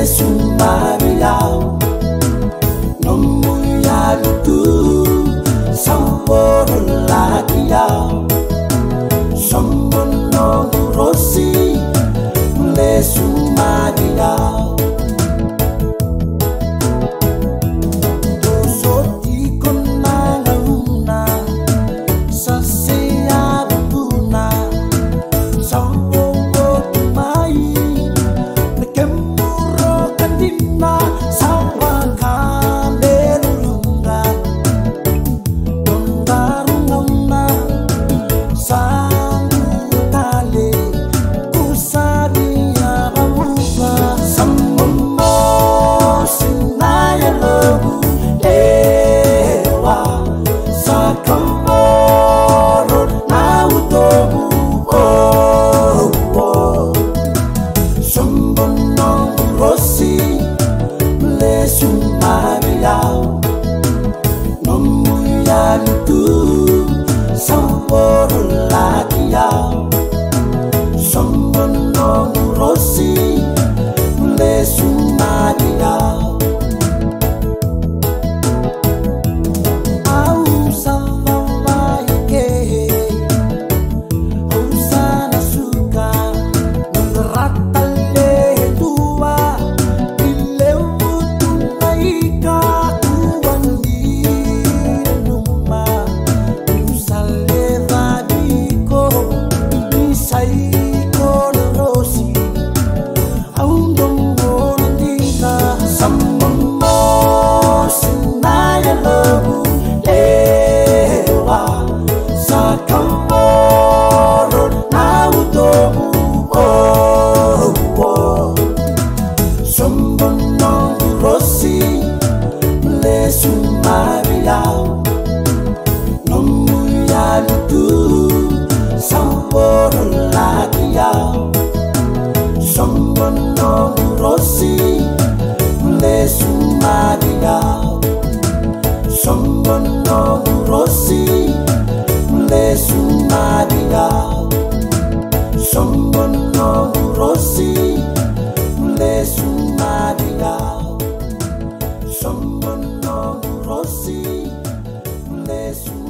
Sumariao Nomuyalutu Samboro Latiao Sambono Rossi Le Sumariao Tosoti Konana Una Sasea Buna Sambongo Tumai Dina sawa kamerunga Ondarunga sangutale kusania bamuba Sammomo sinaya lobu ewa sakamoro na utobu Sambono Rossi Le Sumariao Nomuyalutu Samboro Latiao Sambono Rossi Le Sumariao Au Salvaike Au Sana Suka Ratale Tua Sambono Rossi Le Sumariao Nomuyalutu Samboro Latiao Sambono Rossi Le Sumariao Sambono Rossi Le Sumariao Sambono Rossi Le Sumariao Sambono Rossi Le Sumariao